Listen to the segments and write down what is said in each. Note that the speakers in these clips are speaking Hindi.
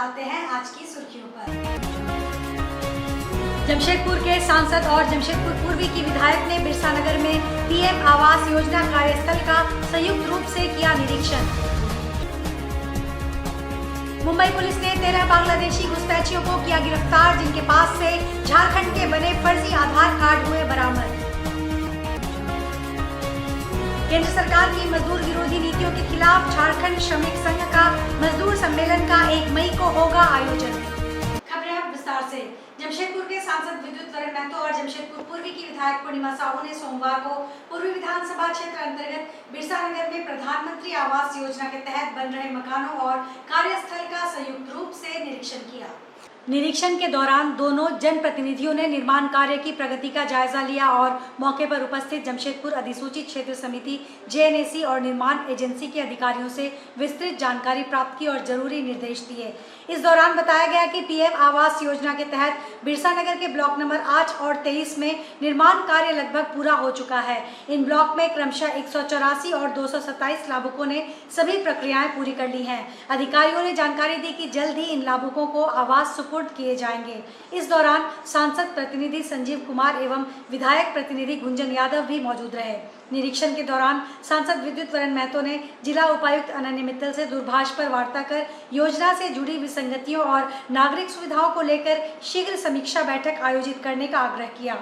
आते हैं आज की सुर्खियों पर। जमशेदपुर के सांसद और जमशेदपुर पूर्वी की विधायक ने बिरसा नगर में पीएम आवास योजना कार्यस्थल का संयुक्त रूप से किया निरीक्षण। मुंबई पुलिस ने 13 बांग्लादेशी घुसपैठियों को किया गिरफ्तार, जिनके पास से झारखंड के बने फर्जी आधार कार्ड हुए बरामद। केंद्र सरकार की मजदूर विरोधी नीतियों के खिलाफ झारखंड श्रमिक संघ का मजदूर सम्मेलन का 1 मई को होगा आयोजन। खबरें अब विस्तार से। जमशेदपुर के सांसद विद्युत वरण महतो और जमशेदपुर पूर्वी की विधायक पूर्णिमा साहू ने सोमवार को पूर्वी विधानसभा क्षेत्र अंतर्गत बिरसा नगर में प्रधानमंत्री आवास योजना के तहत बन रहे मकानों और कार्यस्थल का संयुक्त रूप से निरीक्षण किया। निरीक्षण के दौरान दोनों जनप्रतिनिधियों ने निर्माण कार्य की प्रगति का जायजा लिया और मौके पर उपस्थित जमशेदपुर अधिसूचित क्षेत्र समिति जेएनएसी और निर्माण एजेंसी के अधिकारियों से विस्तृत जानकारी प्राप्त की और जरूरी निर्देश दिए। इस दौरान बताया गया कि पीएम आवास योजना के तहत बिरसा नगर के ब्लॉक नंबर 8 और 23 में निर्माण कार्य लगभग पूरा हो चुका है। इन ब्लॉक में क्रमशः 184 और 227 लाभुकों ने सभी प्रक्रियाएं पूरी कर ली हैं। अधिकारियों ने जानकारी दी कि जल्द ही इन लाभुकों को आवास सुपुर्द किए जाएंगे। इस दौरान सांसद प्रतिनिधि संजीव कुमार एवं विधायक प्रतिनिधि गुंजन यादव भी मौजूद रहे। निरीक्षण के दौरान सांसद विद्युत वरण महतो ने जिला उपायुक्त अनन्य मित्तल से दूरभाष पर वार्ता कर योजना से जुड़ी विसंगतियों और नागरिक सुविधाओं को लेकर शीघ्र समीक्षा बैठक आयोजित करने का आग्रह किया।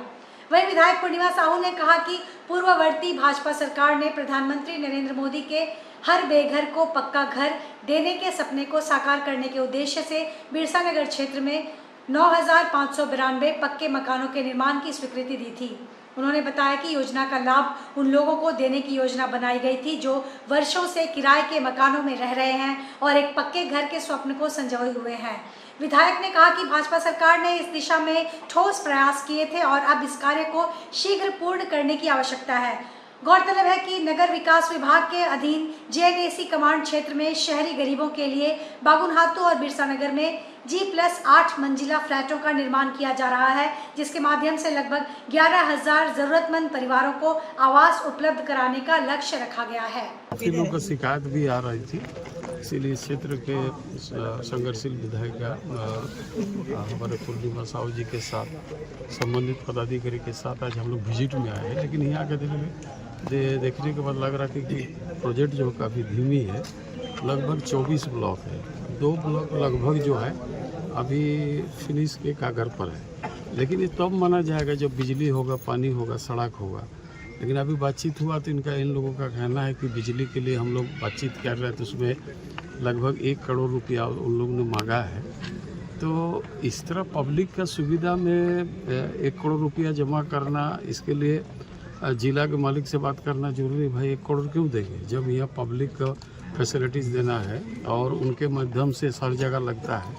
वहीं विधायक पूर्णिमा साहू ने कहा कि पूर्ववर्ती भाजपा सरकार ने प्रधानमंत्री नरेंद्र मोदी के हर बेघर को पक्का घर देने के सपने को साकार करने के उद्देश्य से बिरसा नगर क्षेत्र में 9,592 पक्के मकानों के निर्माण की स्वीकृति दी थी। उन्होंने बताया कि योजना का लाभ उन लोगों को देने की योजना बनाई गई थी जो वर्षों से किराए के मकानों में रह रहे हैं और एक पक्के घर के स्वप्न को संजोए हुए हैं। विधायक ने कहा कि भाजपा सरकार ने इस दिशा में ठोस प्रयास किए थे और अब इस कार्य को शीघ्र पूर्ण करने की आवश्यकता है। गौरतलब है कि नगर विकास विभाग के अधीन जेएनएसी कमांड क्षेत्र में शहरी गरीबों के लिए बागुनहातू और बिरसा नगर में G+8 मंजिला फ्लैटों का निर्माण किया जा रहा है, जिसके माध्यम से लगभग 11,000 जरूरतमंद परिवारों को आवास उपलब्ध कराने का लक्ष्य रखा गया है। काफी लोगों को शिकायत भी आ रही थी, इसीलिए इस क्षेत्र के संघर्षशील विधायक हमारे पूर्णिमा साहू जी के साथ संबंधित पदाधिकारी के साथ आज हम लोग विजिट में आए हैं। लेकिन यहाँ के देखने के बाद लग रहा है कि प्रोजेक्ट जो काफ़ी धीमी है। लगभग 24 ब्लॉक है, 2 ब्लॉक लगभग जो है अभी फिनिश के कागर पर है। लेकिन ये तब माना जाएगा जब बिजली होगा, पानी होगा, सड़क होगा। लेकिन अभी बातचीत हुआ तो इन लोगों का कहना है कि बिजली के लिए हम लोग बातचीत कर रहे हैं तो उसमें लगभग 1 करोड़ रुपया उन लोगों ने मांगा है। तो इस तरह पब्लिक का सुविधा में 1 करोड़ रुपया जमा करना, इसके लिए जिला के मालिक से बात करना जरूरी। भाई 1 करोड़ क्यों देंगे जब यहाँ पब्लिक फैसिलिटीज़ देना है और उनके माध्यम से हर जगह लगता है।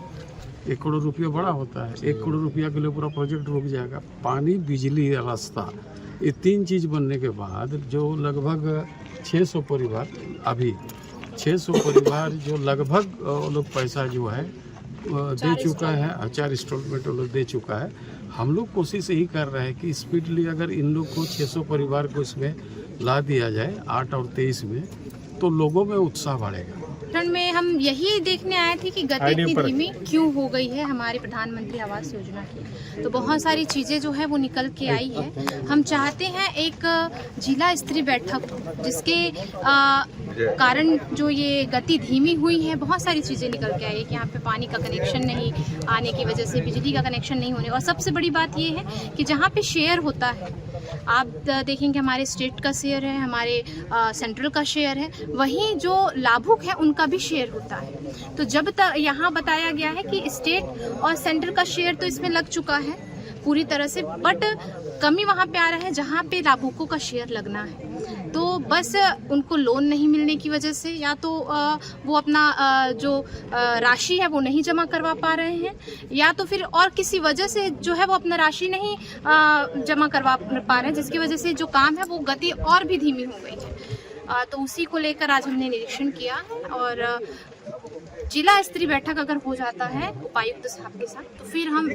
1 करोड़ रुपया बड़ा होता है। 1 करोड़ रुपया के लिए पूरा प्रोजेक्ट रुक जाएगा। पानी, बिजली, रास्ता, ये 3 चीज़ बनने के बाद जो लगभग 600 परिवार, अभी 600 परिवार जो लगभग वो लोग पैसा जो है दे चुका है, 4 इंस्टॉलमेंट वो लोग दे चुका है। हम लोग कोशिश यही कर रहे हैं कि स्पीडली अगर इन लोग को 600 परिवार को इसमें ला दिया जाए 8 और 23 में, तो लोगों में उत्साह बढ़ेगा। में हम यही देखने आए थे कि गति इतनी धीमी क्यों हो गई है हमारी प्रधानमंत्री आवास योजना की। तो बहुत सारी चीज़ें जो है वो निकल के आई है। हम चाहते हैं एक जिला स्तरीय बैठक जिसके कारण जो ये गति धीमी हुई है, बहुत सारी चीज़ें निकल के आई है कि यहाँ पे पानी का कनेक्शन नहीं आने की वजह से, बिजली का कनेक्शन नहीं होने, और सबसे बड़ी बात ये है कि जहाँ पे शेयर होता है, आप देखेंगे हमारे स्टेट का शेयर है, हमारे सेंट्रल का शेयर है, वहीं जो लाभुक है उनका भी शेयर होता है। तो जब तक यहाँ बताया गया है कि स्टेट और सेंट्रल का शेयर तो इसमें लग चुका है पूरी तरह से, बट कमी वहाँ पे आ रहा है जहाँ पे लाभुकों का शेयर लगना है। तो बस उनको लोन नहीं मिलने की वजह से या तो वो अपना जो राशि है वो नहीं जमा करवा पा रहे हैं, या तो फिर और किसी वजह से जो है वो अपना राशि नहीं जमा करवा पा रहे हैं, जिसकी वजह से जो काम है वो गति और भी धीमी हो गई है। तो उसी को लेकर आज हमने निरीक्षण किया और जिला स्तरीय बैठक अगर हो जाता है उपायुक्त साहब के साथ, तो फिर हम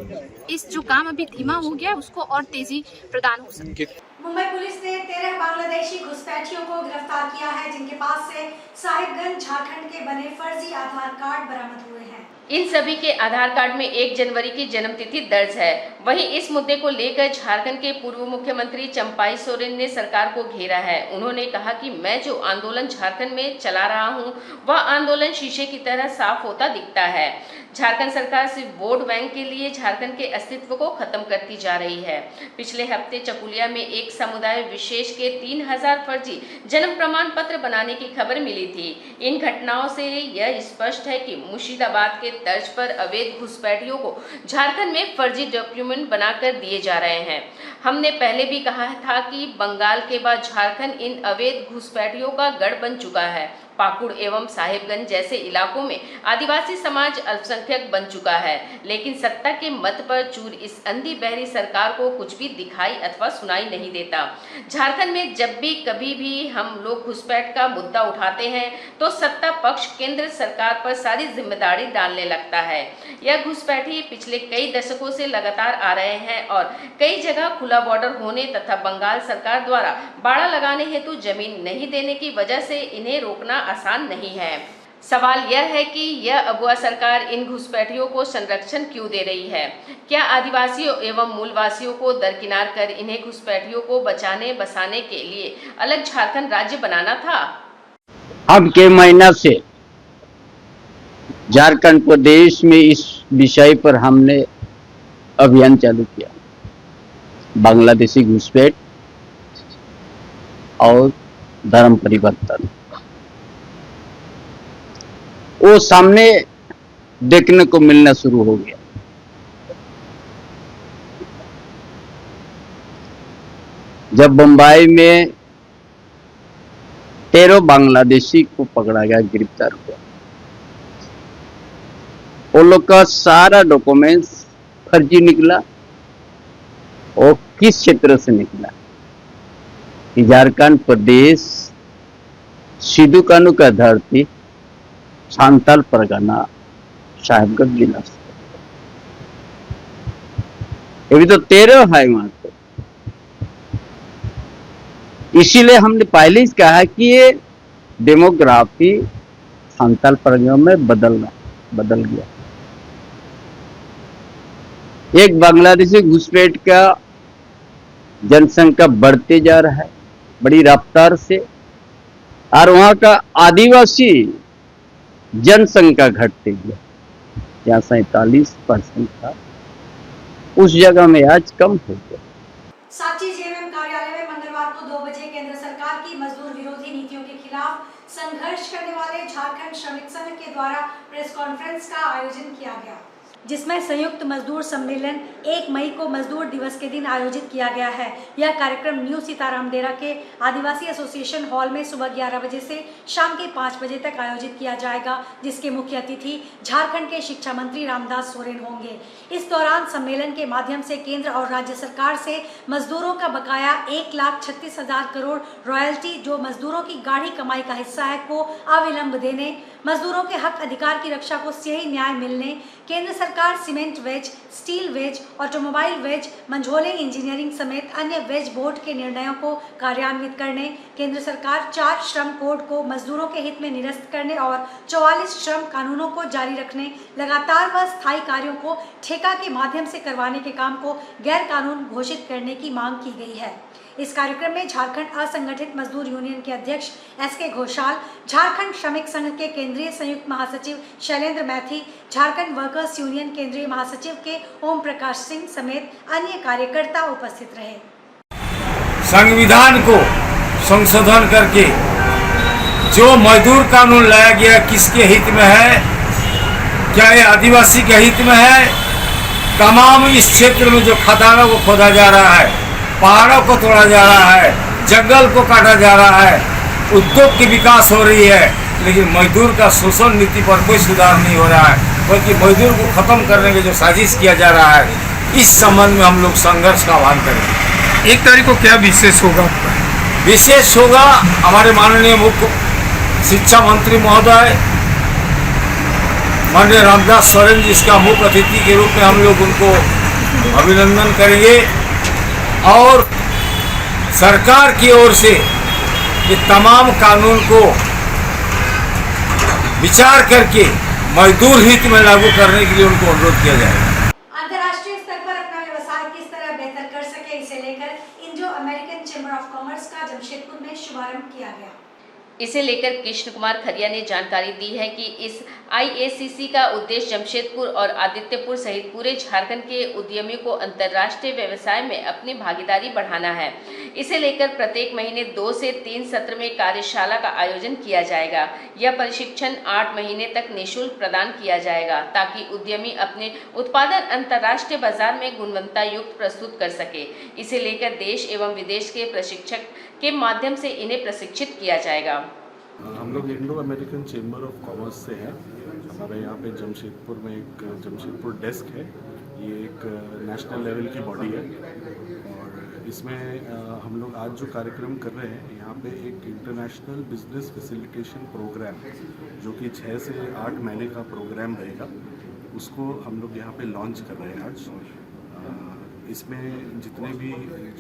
इस जो काम अभी धीमा हो गया उसको और तेजी प्रदान हो सकती है। मुंबई पुलिस ने 13 बांग्लादेशी घुसपैठियों को गिरफ्तार किया है, जिनके पास से साहिबगंज झारखंड के बने फर्जी आधार कार्ड बरामद हुए हैं। इन सभी के आधार कार्ड में 1 जनवरी की जन्मतिथि दर्ज है। वहीं इस मुद्दे को लेकर झारखंड के पूर्व मुख्यमंत्री चंपाई सोरेन ने सरकार को घेरा है। उन्होंने कहा कि मैं जो आंदोलन झारखंड में चला रहा हूं, वह आंदोलन शीशे की तरह साफ होता दिखता है। झारखंड सरकार सिर्फ वोट बैंक के लिए झारखंड के अस्तित्व को खत्म करती जा रही है। पिछले हफ्ते चकुलिया में एक समुदाय विशेष के 3000 फर्जी जन्म प्रमाण पत्र बनाने की खबर मिली थी। इन घटनाओं से यह स्पष्ट है कि मुर्शिदाबाद के तर्ज पर अवैध घुसपैठियों को झारखंड में फर्जी डॉक्यूमेंट बनाकर दिए जा रहे हैं। हमने पहले भी कहा था कि बंगाल के बाद झारखंड इन अवैध घुसपैठियों का गढ़ बन चुका है। पाकुड़ एवं साहेबगंज जैसे इलाकों में आदिवासी समाज अल्पसंख्यक बन चुका है, लेकिन सत्ता के मत पर चूर इस अंधी बहरी सरकार को कुछ भी दिखाई अथवा सुनाई नहीं देता। झारखंड में जब भी कभी भी हम लोग घुसपैठ का मुद्दा उठाते हैं तो सत्ता पक्ष केंद्र सरकार पर सारी जिम्मेदारी डालने लगता है। यह घुसपैठी पिछले कई दशकों से लगातार आ रहे हैं और कई जगह खुला बॉर्डर होने तथा बंगाल सरकार द्वारा बाड़ा लगाने हेतु जमीन नहीं देने की वजह से इन्हें रोकना आसान नहीं है। सवाल यह है कि यह अगुआ सरकार इन घुसपैठियों को संरक्षण क्यों दे रही है? क्या आदिवासियों एवं मूलवासियों को दरकिनार कर इन्हें घुसपैठियों को बचाने बसाने के लिए अलग झारखंड राज्य बनाना था? अब के महीना से झारखंड प्रदेश में इस विषय पर हमने अभियान चालू किया। बांग्लादेशी घुसपैठ और धर्म परिवर्तन वो सामने देखने को मिलना शुरू हो गया। जब बम्बई में 13 बांग्लादेशी को पकड़ा गया, गिरफ्तार हुआ, वो लोग का सारा डॉक्यूमेंट्स फर्जी निकला। और किस क्षेत्र से निकला? झारखंड प्रदेश सिद्धू कानू का धरती सांताल परगना साहेबगंज जिला से। अभी तो 13 है वहां पे। इसीलिए हमने पहले ही कहा कि ये डेमोग्राफी सांताल परगना में बदल गया। एक बांग्लादेशी घुसपैठ का जनसंख्या बढ़ते जा रहा है बड़ी रफ्तार से, और वहां का आदिवासी जनसंख्या घटते गया। यहाँ 47% था, उस जगह में आज कम हो गया। साची जेएमएम कार्यालय में मंगलवार को 2 बजे केंद्र सरकार की मजदूर विरोधी नीतियों के खिलाफ संघर्ष करने वाले झारखंड श्रमिक संघ के द्वारा प्रेस कॉन्फ्रेंस का आयोजन किया गया, जिसमें संयुक्त मजदूर सम्मेलन 1 मई को मजदूर दिवस के दिन आयोजित किया गया है। यह कार्यक्रम न्यू सीताराम डेरा के आदिवासी एसोसिएशन हॉल में सुबह 11 बजे से शाम के 5 बजे तक आयोजित किया जाएगा, जिसके मुख्य अतिथि झारखंड के शिक्षा मंत्री रामदास सोरेन होंगे। इस दौरान सम्मेलन के माध्यम से केंद्र और राज्य सरकार से मजदूरों का बकाया 1,36,000 करोड़ रॉयल्टी, जो मजदूरों की गाढ़ी कमाई का हिस्सा है, को अविलंब देने, मजदूरों के हक अधिकार की रक्षा को सही न्याय मिलने, केंद्र सरकार cement wage, steel wage, automobile wage, मंझोले इंजीनियरिंग समेत अन्य वेज बोर्ड के निर्णयों को कार्यान्वित करने, केंद्र सरकार 4 श्रम कोड को मजदूरों के हित में निरस्त करने और 44 श्रम कानूनों को जारी रखने, लगातार व स्थायी कार्यों को ठेका के माध्यम से करवाने के काम को गैर कानून घोषित करने की मांग की गई है। इस कार्यक्रम में झारखंड असंगठित मजदूर यूनियन के अध्यक्ष एसके घोषाल, झारखंड श्रमिक संघ के केंद्रीय संयुक्त महासचिव शैलेंद्र मैथी, झारखंड वर्कर्स यूनियन केंद्रीय महासचिव के ओम प्रकाश सिंह समेत अन्य कार्यकर्ता उपस्थित रहे। संविधान को संशोधन करके जो मजदूर कानून लाया गया, किसके हित में है? क्या ये आदिवासी के हित में है? तमाम इस क्षेत्र में जो खदानों को खोदा जा रहा है, पहाड़ों को तोड़ा जा रहा है, जंगल को काटा जा रहा है, उद्योग की विकास हो रही है, लेकिन मजदूर का शोषण नीति पर कोई सुधार नहीं हो रहा है, बल्कि मजदूर को खत्म करने की जो साजिश किया जा रहा है, इस संबंध में हम लोग संघर्ष का आह्वान करेंगे। 1 तारीख को क्या विशेष होगा? विशेष होगा, हमारे माननीय मुख्य शिक्षा मंत्री महोदय माननीय रामदास सोरेन जी इसका मुख्य अतिथि के रूप में हम लोग उनको अभिनंदन करेंगे और सरकार की ओर से ये तमाम कानून को विचार करके मजदूर हित में लागू करने के लिए उनको अनुरोध किया जाएगा। अंतर्राष्ट्रीय स्तर पर अपना व्यवसाय किस तरह बेहतर कर सके, इसे लेकर Indo American chamber of commerce का जमशेदपुर में शुभारंभ किया गया। इसे लेकर कृष्ण कुमार खरिया ने जानकारी दी है कि इस IACC का उद्देश्य जमशेदपुर और आदित्यपुर सहित पूरे झारखंड के उद्यमियों को अंतर्राष्ट्रीय व्यवसाय में अपनी भागीदारी बढ़ाना है। इसे लेकर प्रत्येक महीने 2 से 3 सत्र में कार्यशाला का आयोजन किया जाएगा। यह प्रशिक्षण 8 महीने तक निःशुल्क प्रदान किया जाएगा ताकि उद्यमी अपने उत्पादन अंतर्राष्ट्रीय बाजार में गुणवत्ता युक्त प्रस्तुत कर सके। इसे लेकर देश एवं विदेश के प्रशिक्षक के माध्यम से इन्हें प्रशिक्षित किया जाएगा। हम लोग Indo American chamber of commerce से हैं। हमारे यहाँ पे जमशेदपुर में एक जमशेदपुर डेस्क है। ये एक नेशनल लेवल की बॉडी है और इसमें हम लोग आज जो कार्यक्रम कर रहे हैं यहाँ पे एक इंटरनेशनल बिजनेस फैसिलिटेशन प्रोग्राम जो कि 6 से 8 महीने का प्रोग्राम रहेगा, उसको हम लोग यहाँ पे लॉन्च कर रहे हैं आज। इसमें जितने भी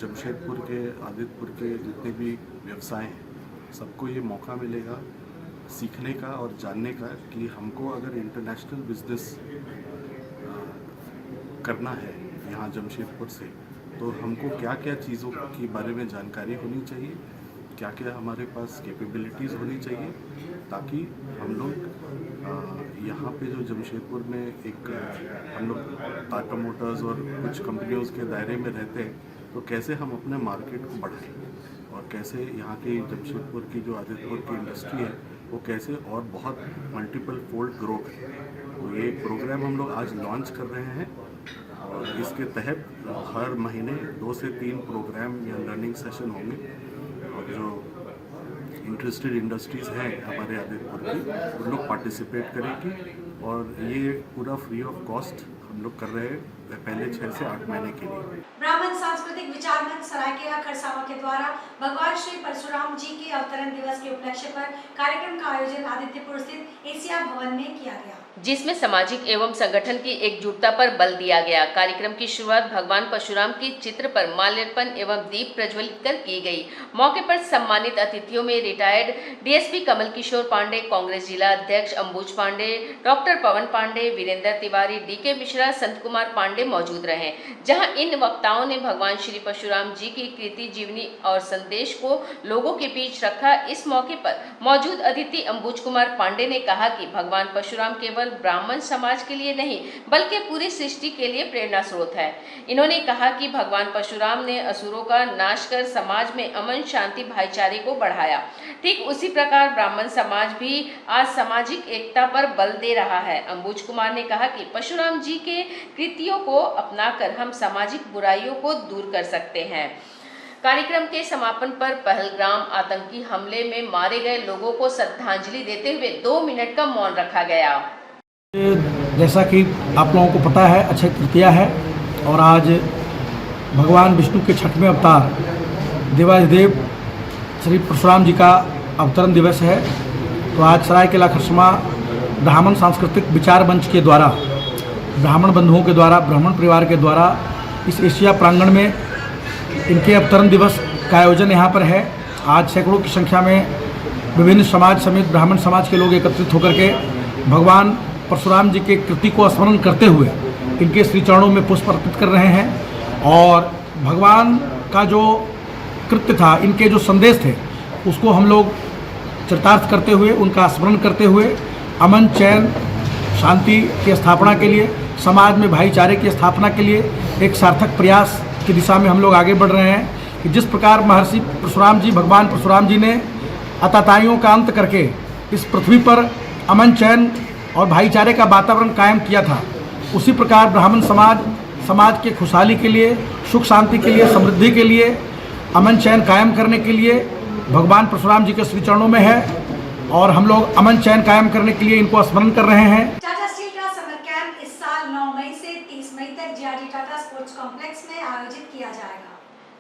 जमशेदपुर के, आदित्यपुर के जितने भी व्यवसाय हैं, सबको ये मौका मिलेगा सीखने का और जानने का कि हमको अगर इंटरनेशनल बिजनेस करना है यहाँ जमशेदपुर से, तो हमको क्या क्या चीज़ों के बारे में जानकारी होनी चाहिए, क्या क्या हमारे पास कैपेबिलिटीज़ होनी चाहिए, ताकि हम लोग यहाँ पे जो जमशेदपुर में एक हम लोग टाटा मोटर्स और कुछ कंपनियों के दायरे में रहते हैं, तो कैसे हम अपने मार्केट को बढ़ाएं और कैसे यहाँ की जमशेदपुर की जो आदित्यपुर की इंडस्ट्री है वो कैसे और बहुत मल्टीपल फोल्ड ग्रो करे। तो ये प्रोग्राम हम लोग आज लॉन्च कर रहे हैं और इसके तहत हर महीने 2 से 3 प्रोग्राम या लर्निंग सेशन होंगे और जो इंटरेस्टेड इंडस्ट्रीज़ हैं हमारे आदित्यपुर की, उन लोग पार्टिसिपेट करेंगी और ये पूरा फ्री ऑफ कॉस्ट हम लोग कर रहे हैं पहले 6 से 8 महीने के लिए। ब्राह्मण सांस्कृतिक विचार मंच सरायकेला खरसावां के द्वारा भगवान श्री परशुराम जी के अवतरण दिवस के उपलक्ष्य पर कार्यक्रम का आयोजन आदित्यपुर स्थित एशिया भवन में किया गया, जिसमें सामाजिक एवं संगठन की एकजुटता पर बल दिया गया। कार्यक्रम की शुरुआत भगवान परशुराम के चित्र पर माल्यार्पण एवं दीप प्रज्वलित कर की गई। मौके पर सम्मानित अतिथियों में रिटायर्ड DSP कमल किशोर पांडे, कांग्रेस जिला अध्यक्ष अंबुज पांडे, डॉक्टर पवन पांडे, वीरेंद्र तिवारी, DK मिश्रा, संत कुमार पांडे मौजूद रहे। जहां इन वक्ताओं ने भगवान श्री परशुराम जी की कृति, जीवनी और संदेश को लोगों के बीच रखा। इस मौके पर मौजूद अतिथि अंबुज कुमार पांडे ने कहा कि भगवान परशुराम केवल ब्राह्मण समाज के लिए नहीं बल्कि पूरी सृष्टि के लिए प्रेरणा स्रोत है। इन्होंने कहा कि भगवान परशुराम ने असुरों का नाश कर समाज में अमन, शांति, भाईचारे को बढ़ाया। ठीक उसी प्रकार ब्राह्मण समाज भी आज सामाजिक एकता पर बल दे रहा है। अंबुज कुमार ने कहा कि परशुराम जी के कृतियों को अपनाकर हम सामाजिक बुराइयों को दूर कर सकते हैं। कार्यक्रम के समापन पर पहलगाम आतंकी हमले में मारे गए लोगों को श्रद्धांजलि देते हुए 2 मिनट का मौन रखा गया। जैसा कि आप लोगों को पता है, अक्षय तृतीया है और आज भगवान विष्णु के 6वें अवतार देवाधिदेव श्री परशुराम जी का अवतरण दिवस है। तो आज सरायकेला खरसावां ब्राह्मण सांस्कृतिक विचार मंच के द्वारा, ब्राह्मण बंधुओं के द्वारा, ब्राह्मण परिवार के द्वारा इस एशिया प्रांगण में इनके अवतरण दिवस का आयोजन यहाँ पर है। आज सैकड़ों की संख्या में विभिन्न समाज समेत ब्राह्मण समाज के लोग एकत्रित होकर के भगवान परशुराम जी के कृति को स्मरण करते हुए इनके श्री चरणों में पुष्प अर्पित कर रहे हैं और भगवान का जो कृत्य था, इनके जो संदेश थे, उसको हम लोग चरितार्थ करते हुए, उनका स्मरण करते हुए अमन, चैन, शांति की स्थापना के लिए, समाज में भाईचारे की स्थापना के लिए एक सार्थक प्रयास की दिशा में हम लोग आगे बढ़ रहे हैं कि जिस प्रकार महर्षि परशुराम जी, भगवान परशुराम जी ने अताताइयों का अंत करके इस पृथ्वी पर अमन, चैन और भाईचारे का वातावरण कायम किया था, उसी प्रकार ब्राह्मण समाज के खुशहाली के लिए, सुख शांति के लिए, समृद्धि के लिए, अमन चैन कायम करने के लिए भगवान परशुराम जी के श्री चरणों में है और हम लोग अमन चैन कायम करने के लिए इनको स्मरण कर रहे हैं। टाटा स्टील का समर कैंप इस साल 9 मई से 30 मई तक GRD टाटा स्पोर्ट्स कॉम्प्लेक्स में आयोजित किया जाएगा।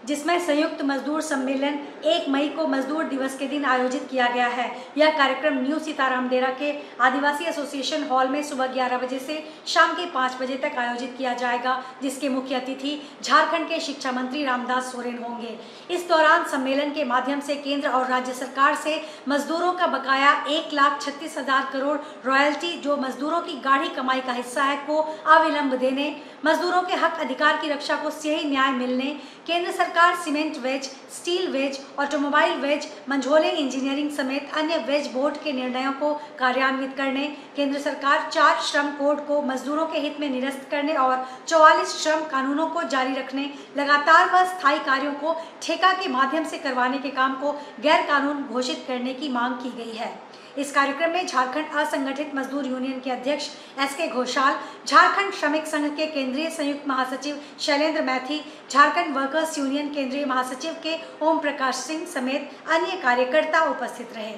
जिसमें संयुक्त मजदूर सम्मेलन 1 मई को मजदूर दिवस के दिन आयोजित किया गया है। यह कार्यक्रम न्यू सीताराम डेरा के आदिवासी एसोसिएशन हॉल में सुबह 11 बजे से शाम के 5 बजे तक आयोजित किया जाएगा, जिसके मुख्य अतिथि झारखंड के शिक्षा मंत्री रामदास सोरेन होंगे। इस दौरान सम्मेलन के माध्यम से केंद्र और राज्य सरकार से मजदूरों का बकाया 1,36,000 करोड़ रॉयल्टी, जो मजदूरों की गाढ़ी कमाई का हिस्सा है, को अविलंब देने, मजदूरों के हक अधिकार की रक्षा को सही न्याय मिलने, केंद्र सरकार cement wage, steel wage, automobile wage, मंझोले इंजीनियरिंग समेत अन्य वेज बोर्ड के निर्णयों को कार्यान्वित करने, केंद्र सरकार 4 श्रम कोड को मजदूरों के हित में निरस्त करने और 44 श्रम कानूनों को जारी रखने, लगातार व स्थायी कार्यों को ठेका के माध्यम से करवाने के काम को गैर कानून घोषित करने की मांग की गई है। इस कार्यक्रम में झारखंड असंगठित मजदूर यूनियन के अध्यक्ष SK घोषाल, झारखंड श्रमिक संघ के केंद्रीय संयुक्त महासचिव शैलेंद्र मैथी, झारखंड वर्कर्स यूनियन केंद्रीय महासचिव के ओम प्रकाश सिंह समेत अन्य कार्यकर्ता उपस्थित रहे।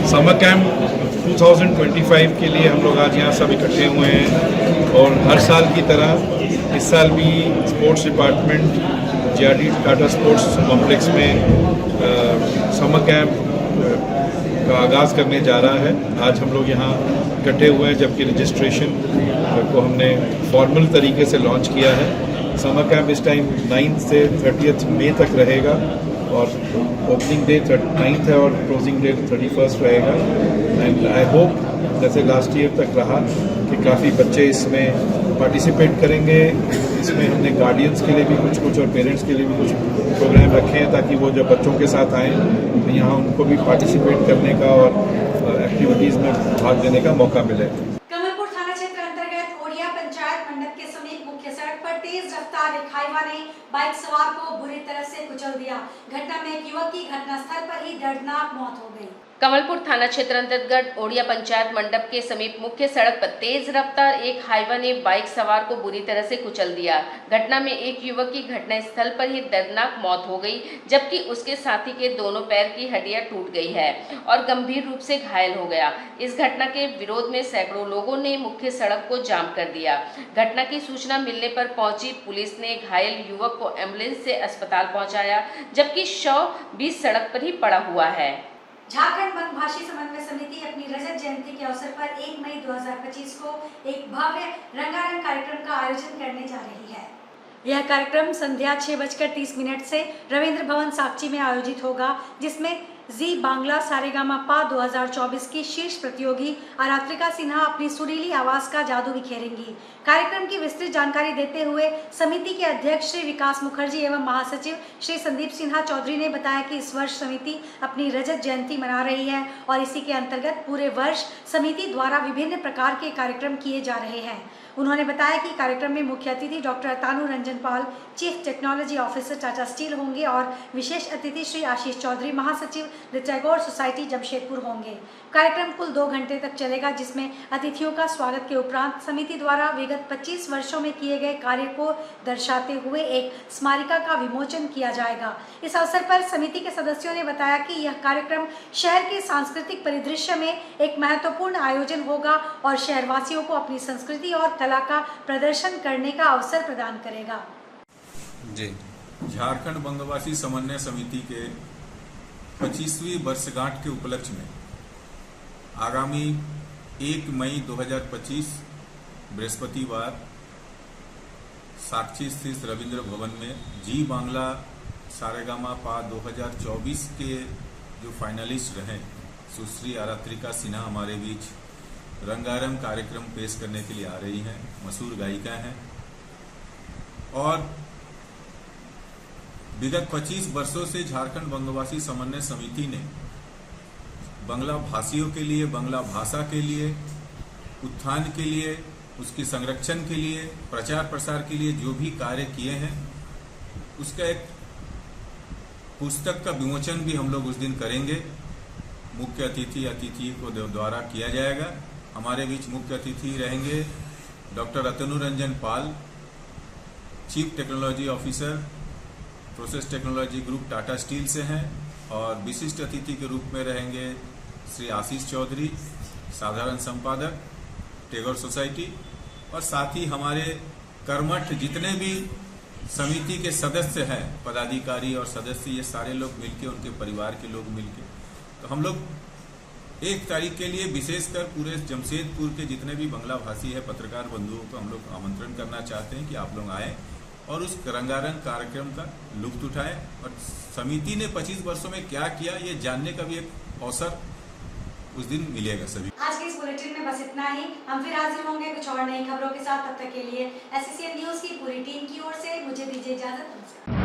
समर कैंप 2025 के लिए हम लोग आज यहाँ सब इकट्ठे हुए हैं और हर साल की तरह इस साल भी sports department GRD Tata sports complex में समर कैंप का आगाज़ करने जा रहा है। आज हम लोग यहाँ इकट्ठे हुए हैं, जबकि रजिस्ट्रेशन को हमने फॉर्मल तरीके से लॉन्च किया है। समर कैंप इस टाइम 9 से 30 मई तक रहेगा और ओपनिंग डे 9th है और क्लोजिंग डे 31st रहेगा। एंड आई होप जैसे लास्ट ईयर तक रहा कि काफ़ी बच्चे इसमें पार्टिसिपेट करेंगे। इसमें हमने गार्डियंस के लिए भी कुछ और पेरेंट्स के लिए भी कुछ प्रोग्राम रखे हैं, ताकि वो जब बच्चों के साथ आएँ तो यहाँ उनको भी पार्टिसिपेट करने का और एक्टिविटीज़ में भाग लेने का मौका मिले। कमलपुर थाना क्षेत्र अंतर्गत ओडिया पंचायत मंडप के समीप मुख्य सड़क पर तेज रफ्तार एक हाईवा ने बाइक सवार को बुरी तरह से कुचल दिया। घटना में एक युवक की घटनास्थल पर ही दर्दनाक मौत हो गई। कमलपुर थाना क्षेत्र अंतर्गत ओडिया पंचायत मंडप के समीप मुख्य सड़क पर तेज रफ्तार एक हाईवा ने बाइक सवार को बुरी तरह से कुचल दिया। घटना में एक युवक की घटनास्थल पर ही दर्दनाक मौत हो गई, जबकि उसके साथी के दोनों पैर की हड्डियां टूट गई है और गंभीर रूप से घायल हो गया। इस घटना के विरोध में सैकड़ों लोगों ने मुख्य सड़क को जाम कर दिया। घटना की सूचना मिलने पर पहुंची पुलिस ने घायल युवक को एम्बुलेंस से अस्पताल पहुंचाया, जबकि शव बीच सड़क पर ही पड़ा हुआ है। झारखंड वनभाषी समन्वय समिति अपनी रजत जयंती के अवसर पर 1 मई 2025 को एक भव्य रंगारंग कार्यक्रम का आयोजन करने जा रही है। यह कार्यक्रम संध्या 6:30 से रविंद्र भवन साक्षी में आयोजित होगा, जिसमें जी बांग्ला सारेगामापा 2024 की शीर्ष प्रतियोगी आरात्रिका सिन्हा अपनी सुरीली आवाज का जादू बिखेरेंगी। कार्यक्रम की विस्तृत जानकारी देते हुए समिति के अध्यक्ष श्री विकास मुखर्जी एवं महासचिव श्री संदीप सिन्हा चौधरी ने बताया कि इस वर्ष समिति अपनी रजत जयंती मना रही है और इसी के अंतर्गत पूरे वर्ष समिति द्वारा विभिन्न प्रकार के कार्यक्रम किए जा रहे हैं। उन्होंने बताया कि कार्यक्रम में मुख्य अतिथि doctor Atanu Ranjan Pal, chief technology officer Tata Steel होंगे और विशेष अतिथि श्री आशीष चौधरी, महासचिव द टैगोर सोसाइटी जमशेदपुर होंगे। कार्यक्रम कुल 2 घंटे तक चलेगा, जिसमें अतिथियों का स्वागत के उपरांत समिति द्वारा विगत 25 वर्षों में किए गए कार्य को दर्शाते हुए एक स्मारिका का विमोचन किया जाएगा। इस अवसर पर समिति के सदस्यों ने बताया कि यह कार्यक्रम शहर के सांस्कृतिक परिदृश्य में एक महत्वपूर्ण आयोजन होगा और शहरवासियों को अपनी संस्कृति और कला का प्रदर्शन करने का अवसर प्रदान करेगा। जी, झारखंड वनवासी समन्वय समिति के 25वीं वर्षगांठ के उपलक्ष्य में आगामी 1 मई 2025 बृहस्पतिवार साक्षी स्थित रविंद्र भवन में जी बांग्ला सारेगामापा 2024 के जो फाइनलिस्ट रहे सुश्री आरात्रिका सिन्हा हमारे बीच रंगारंग कार्यक्रम पेश करने के लिए आ रही हैं। मशहूर गायिका हैं और विगत 25 वर्षों से झारखंड वनवासी समन्वय समिति ने बंगला भाषियों के लिए, बंगला भाषा के लिए, उत्थान के लिए, उसके संरक्षण के लिए, प्रचार प्रसार के लिए जो भी कार्य किए हैं उसका एक पुस्तक का विमोचन भी हम लोग उस दिन करेंगे। मुख्य अतिथि को द्वारा किया जाएगा। हमारे बीच मुख्य अतिथि रहेंगे doctor Atanu Ranjan Pal, chief technology officer, process technology group Tata Steel से हैं, और विशिष्ट अतिथि के रूप में रहेंगे श्री आशीष चौधरी, साधारण संपादक टैगोर सोसाइटी, और साथ ही हमारे कर्मठ जितने भी समिति के सदस्य हैं, पदाधिकारी और सदस्य, ये सारे लोग मिलके, उनके परिवार के लोग मिलके, तो हम लोग 1 तारीख के लिए विशेषकर पूरे जमशेदपुर के जितने भी बंगला भाषी है पत्रकार बंधुओं को हम लोग आमंत्रण करना चाहते हैं कि आप लोग आएँ और उस रंगारंग कार्यक्रम का लुत्फ उठाएं और समिति ने 25 वर्षों में क्या किया ये जानने का भी एक अवसर उस दिन मिलेगा सभी। आज के इस बुलेटिन में बस इतना ही। हम फिर हाजिर होंगे कुछ और नई खबरों के साथ। तब तक के लिए एससीएन न्यूज की पूरी टीम की ओर से मुझे दीजिए इजाजत।